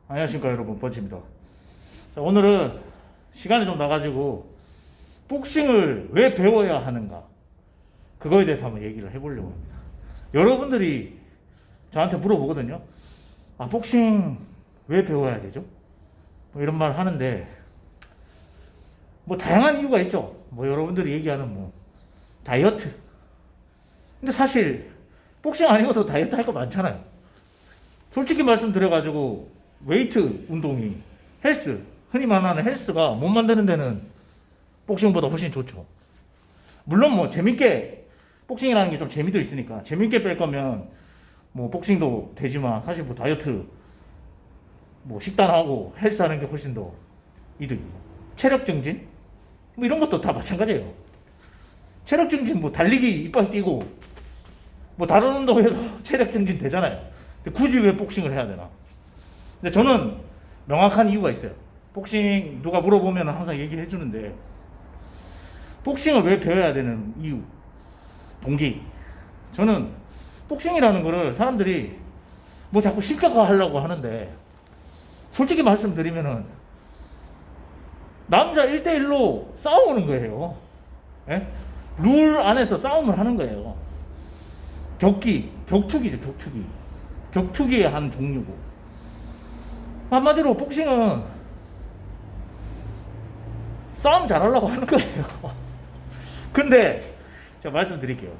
안녕하십니까 여러분, 번치입니다. 자, 오늘은 시간이 좀 나가지고 복싱을 왜 배워야 하는가, 그거에 대해서 한번 얘기를 해보려고 합니다. 여러분들이 저한테 물어보거든요. 아, 복싱 왜 배워야 되죠? 뭐 이런 말 하는데, 뭐 다양한 이유가 있죠. 뭐 여러분들이 얘기하는 뭐 다이어트. 근데 사실 복싱 아니고도 다이어트 할 거 많잖아요. 솔직히 말씀드려가지고 웨이트 운동이, 헬스, 흔히 말하는 헬스가 몸 만드는 데는 복싱보다 훨씬 좋죠. 물론 뭐 재밌게, 복싱이라는 게 좀 재미도 있으니까 재밌게 뺄 거면 뭐 복싱도 되지만, 사실 뭐 다이어트, 뭐 식단하고 헬스하는 게 훨씬 더 이득이고, 체력 증진 뭐 이런 것도 다 마찬가지예요. 체력 증진, 뭐 달리기 이빨 뛰고 뭐 다른 운동에도 체력 증진 되잖아요. 근데 굳이 왜 복싱을 해야 되나? 근데 저는 명확한 이유가 있어요. 복싱 누가 물어보면 항상 얘기해 주는데, 복싱을 왜 배워야 되는 이유, 동기. 저는 복싱이라는 거를 사람들이 뭐 자꾸 실격화하려고 하는데, 솔직히 말씀드리면은 남자 1대1로 싸우는 거예요. 예? 룰 안에서 싸움을 하는 거예요. 격투기죠, 격투기. 격투기의 한 종류고. 한마디로 복싱은 싸움 잘하려고 하는 거예요. 근데 제가 말씀드릴게요.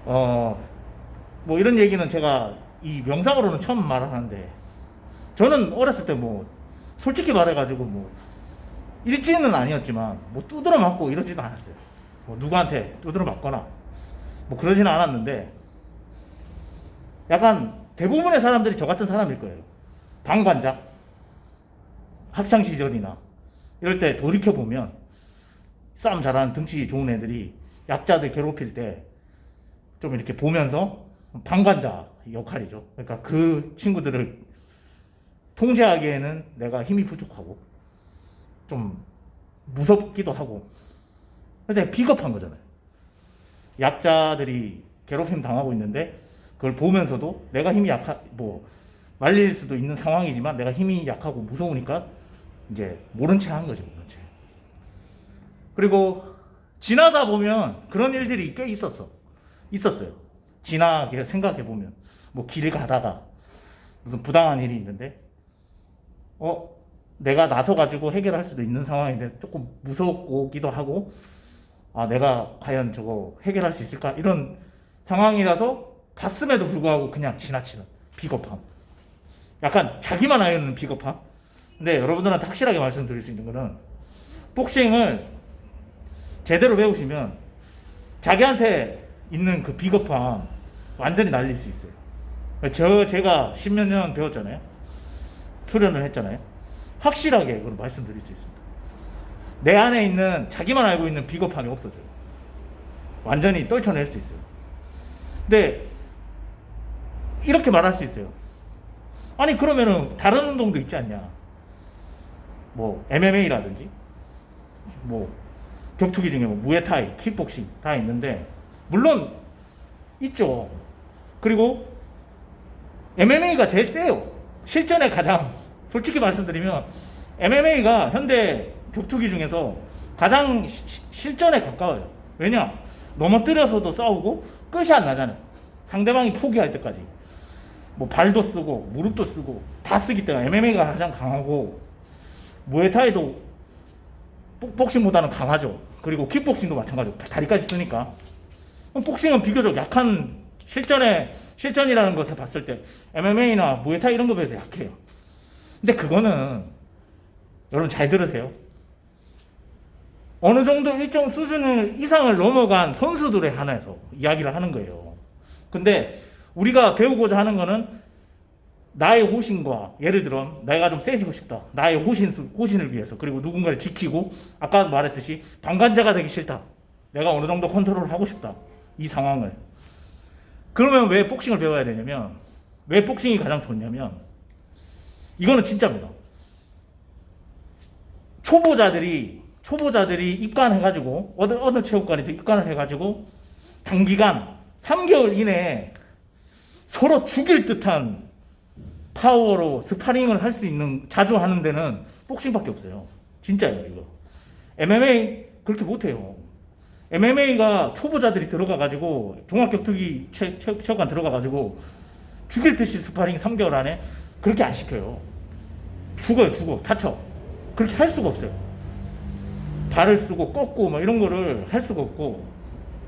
뭐 이런 얘기는 제가 이 명상으로는 처음 말하는데, 저는 어렸을 때 뭐 솔직히 말해가지고 뭐 일진은 아니었지만 뭐 두드러 맞고 이러지도 않았어요. 뭐 누구한테 두드러 맞거나 뭐 그러지는 않았는데, 약간 대부분의 사람들이 저 같은 사람일 거예요. 방관자, 학창 시절이나 이럴 때 돌이켜 보면 싸움 잘하는 등치 좋은 애들이 약자들 괴롭힐 때 좀 이렇게 보면서, 방관자 역할이죠. 그러니까 그 친구들을 통제하기에는 내가 힘이 부족하고 좀 무섭기도 하고, 근데 비겁한 거잖아요. 약자들이 괴롭힘 당하고 있는데 그걸 보면서도 내가 힘이 뭐 말릴 수도 있는 상황이지만 내가 힘이 약하고 무서우니까 이제 모른 채 한 거죠, 모른 채. 그리고 지나다 보면 그런 일들이 꽤 있었어요. 지나게 생각해 보면, 뭐 길 가다가 무슨 부당한 일이 있는데, 내가 나서 가지고 해결할 수도 있는 상황인데 조금 무섭기도 하고, 아, 내가 과연 저거 해결할 수 있을까, 이런 상황이라서 봤음에도 불구하고 그냥 지나치는 비겁함. 약간 자기만 알는 비겁함. 근데 여러분들한테 확실하게 말씀드릴 수 있는 거는, 복싱을 제대로 배우시면 자기한테 있는 그 비겁함 완전히 날릴 수 있어요. 제가 십몇 년 배웠잖아요. 수련을 했잖아요. 확실하게 그걸 말씀드릴 수 있습니다. 내 안에 있는, 자기만 알고 있는 비겁함이 없어져요. 완전히 떨쳐낼 수 있어요. 근데 이렇게 말할 수 있어요. 아니 그러면은 다른 운동도 있지 않냐, 뭐 MMA라든지 뭐 격투기 중에 뭐 무에타이, 킥복싱 다 있는데, 물론 있죠. 그리고 MMA가 제일 세요. 실전에 가장, 솔직히 말씀드리면 MMA가 현대 격투기 중에서 가장 실전에 가까워요. 왜냐? 넘어뜨려서도 싸우고 끝이 안 나잖아요. 상대방이 포기할 때까지. 뭐 발도 쓰고 무릎도 쓰고 다 쓰기 때문에 MMA가 가장 강하고, 무에타이도 복싱보다는 강하죠. 그리고 킥복싱도 마찬가지고 다리까지 쓰니까. 복싱은 비교적 약한, 실전이라는 것을 봤을 때 MMA나 무에타이 이런 거에 비해서 약해요. 근데 그거는 여러분 잘 들으세요. 어느 정도 일정 수준 이상을 넘어간 선수들에 한해서 이야기를 하는 거예요. 근데 우리가 배우고자 하는 거는 나의 호신과, 예를 들어 내가 좀 세지고 싶다, 나의 호신을 위해서, 그리고 누군가를 지키고, 아까 말했듯이 방관자가 되기 싫다, 내가 어느 정도 컨트롤을 하고 싶다, 이 상황을. 그러면 왜 복싱을 배워야 되냐면, 왜 복싱이 가장 좋냐면, 이거는 진짜입니다. 초보자들이 입관해가지고, 어느 체육관이든 입관을 해가지고 단기간 3개월 이내에 서로 죽일 듯한 파워로 스파링을 할 수 있는, 자주 하는 데는 복싱밖에 없어요. 진짜예요, 이거. MMA 그렇게 못해요. MMA가 초보자들이 들어가가지고 종합격투기 체육관 들어가가지고 죽일 듯이 스파링 3개월 안에 그렇게 안 시켜요. 죽어, 다쳐. 그렇게 할 수가 없어요. 발을 쓰고 꺾고 뭐 이런 거를 할 수가 없고,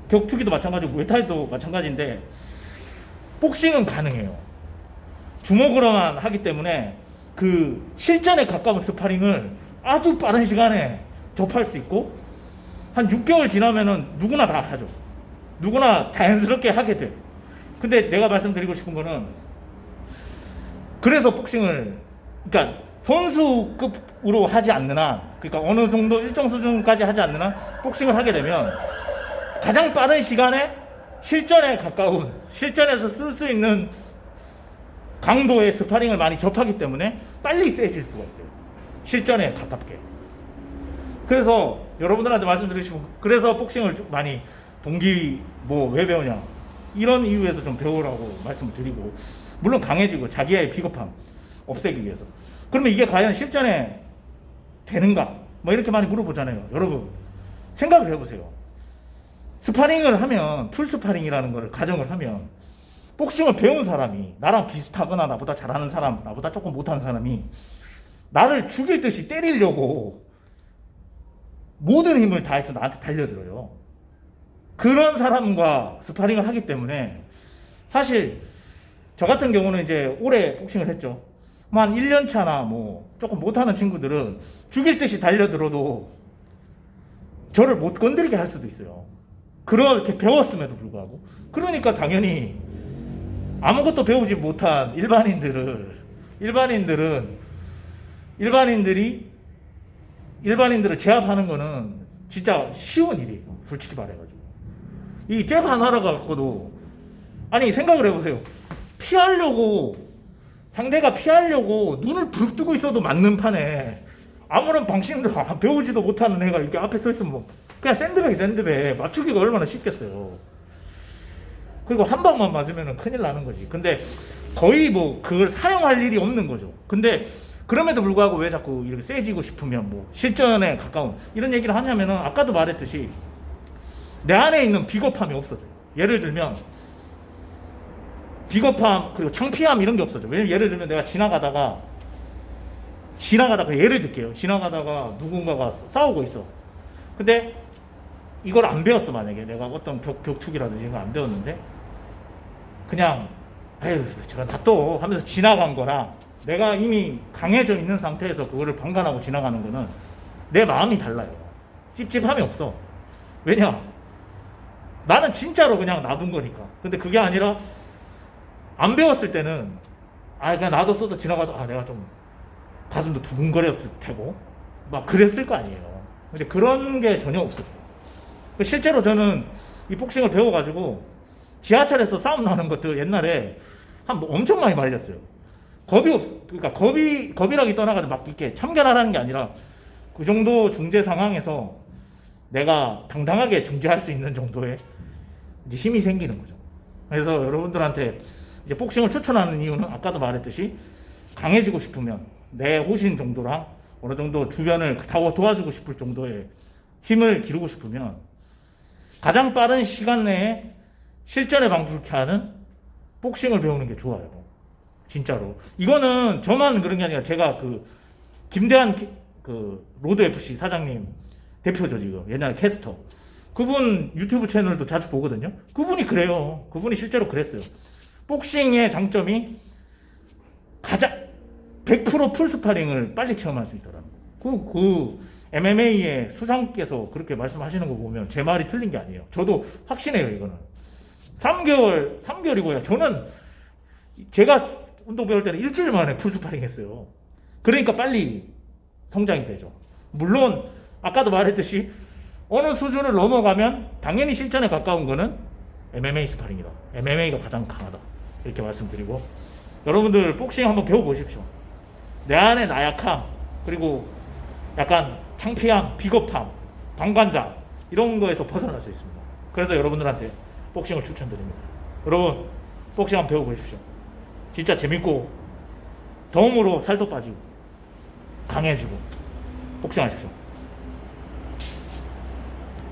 격투기도 마찬가지고 무에타이도 마찬가지인데 복싱은 가능해요. 주먹으로만 하기 때문에 그 실전에 가까운 스파링을 아주 빠른 시간에 접할 수 있고, 한 6개월 지나면은 누구나 다 하죠. 누구나 자연스럽게 하게 돼. 근데 내가 말씀드리고 싶은 거는, 그래서 복싱을, 그러니까 선수급으로 하지 않는 한, 그러니까 어느 정도 일정 수준까지 하지 않는 한 복싱을 하게 되면 가장 빠른 시간에 실전에 가까운, 실전에서 쓸 수 있는 강도의 스파링을 많이 접하기 때문에 빨리 세질 수가 있어요. 실전에 가깝게. 그래서 여러분들한테 말씀드리고 싶은, 그래서 복싱을 좀 많이 동기 뭐 왜 배우냐 이런 이유에서 좀 배우라고 말씀을 드리고, 물론 강해지고 자기의 비겁함 없애기 위해서. 그러면 이게 과연 실전에 되는가 뭐 이렇게 많이 물어보잖아요. 여러분 생각을 해보세요. 스파링을 하면, 풀 스파링이라는 걸 가정을 하면, 복싱을 배운 사람이, 나랑 비슷하거나 나보다 잘하는 사람, 나보다 조금 못하는 사람이 나를 죽일 듯이 때리려고 모든 힘을 다해서 나한테 달려들어요. 그런 사람과 스파링을 하기 때문에, 사실 저 같은 경우는 이제 오래 복싱을 했죠. 뭐 한 1년 차나 뭐 조금 못하는 친구들은 죽일 듯이 달려들어도 저를 못 건드리게 할 수도 있어요. 그렇게 배웠음에도 불구하고. 그러니까 당연히 아무것도 배우지 못한 일반인들을 제압하는 거는 진짜 쉬운 일이에요. 솔직히 말해가지고. 이 잽 하나를 갖고도, 아니 생각을 해보세요. 상대가 피하려고 눈을 부릅뜨고 있어도 맞는 판에 아무런 방식도 배우지도 못하는 애가 이렇게 앞에 서 있으면 뭐 그냥 샌드백 맞추기가 얼마나 쉽겠어요. 그리고 한 방만 맞으면 큰일 나는 거지. 근데 거의 뭐 그걸 사용할 일이 없는 거죠. 근데 그럼에도 불구하고 왜 자꾸 이렇게 세지고 싶으면 뭐 실전에 가까운 이런 얘기를 하냐면은, 아까도 말했듯이 내 안에 있는 비겁함이 없어져요. 예를 들면 비겁함 그리고 창피함 이런 게 없어져. 왜냐면 예를 들면 내가 지나가다가 예를 들게요. 지나가다가 누군가가 싸우고 있어. 근데 이걸 안 배웠어. 만약에 내가 어떤 격투기라든지 이런 거 안 배웠는데 그냥 아유 제가 놔둬 하면서 지나간 거랑, 내가 이미 강해져 있는 상태에서 그거를 방관하고 지나가는 거는 내 마음이 달라요. 찝찝함이 없어. 왜냐? 나는 진짜로 그냥 놔둔 거니까. 근데 그게 아니라 안 배웠을 때는 그냥 놔뒀어도 지나가도 내가 좀 가슴도 두근거렸을 테고 막 그랬을 거 아니에요. 근데 그런 게 전혀 없어져요. 실제로 저는 이 복싱을 배워가지고 지하철에서 싸움 나는 것들 옛날에 엄청 많이 말렸어요. 그러니까 겁이라기 떠나가지고 막 이렇게 참견하라는 게 아니라, 그 정도 중재 상황에서 내가 당당하게 중재할 수 있는 정도의 이제 힘이 생기는 거죠. 그래서 여러분들한테 이제 복싱을 추천하는 이유는, 아까도 말했듯이 강해지고 싶으면 내 호신 정도랑 어느 정도 주변을 도와주고 싶을 정도의 힘을 기르고 싶으면 가장 빠른 시간 내에 실전에 방불케 하는 복싱을 배우는 게 좋아요. 진짜로. 이거는 저만 그런 게 아니라, 제가 그 김대한 그 로드 FC 사장님 대표죠 지금, 옛날 캐스터. 그분 유튜브 채널도 자주 보거든요. 그분이 그래요. 그분이 실제로 그랬어요. 복싱의 장점이 가장 100% 풀스파링을 빨리 체험할 수 있더라고요. 그 MMA의 수장께서 그렇게 말씀하시는 거 보면 제 말이 틀린 게 아니에요. 저도 확신해요. 이거는 3개월이고요. 저는 제가 운동 배울 때는 일주일 만에 풀스파링 했어요. 그러니까 빨리 성장이 되죠. 물론 아까도 말했듯이 어느 수준을 넘어가면 당연히 실전에 가까운 거는 MMA 스파링이다. MMA가 가장 강하다. 이렇게 말씀드리고, 여러분들 복싱 한번 배워보십시오. 내 안의 나약함, 그리고 약간 창피함, 비겁함, 방관자 이런 거에서 벗어날 수 있습니다. 그래서 여러분들한테 복싱을 추천드립니다. 여러분 복싱 한번 배워보십시오. 진짜 재밌고 덤으로 살도 빠지고 강해지고 복싱하십시오.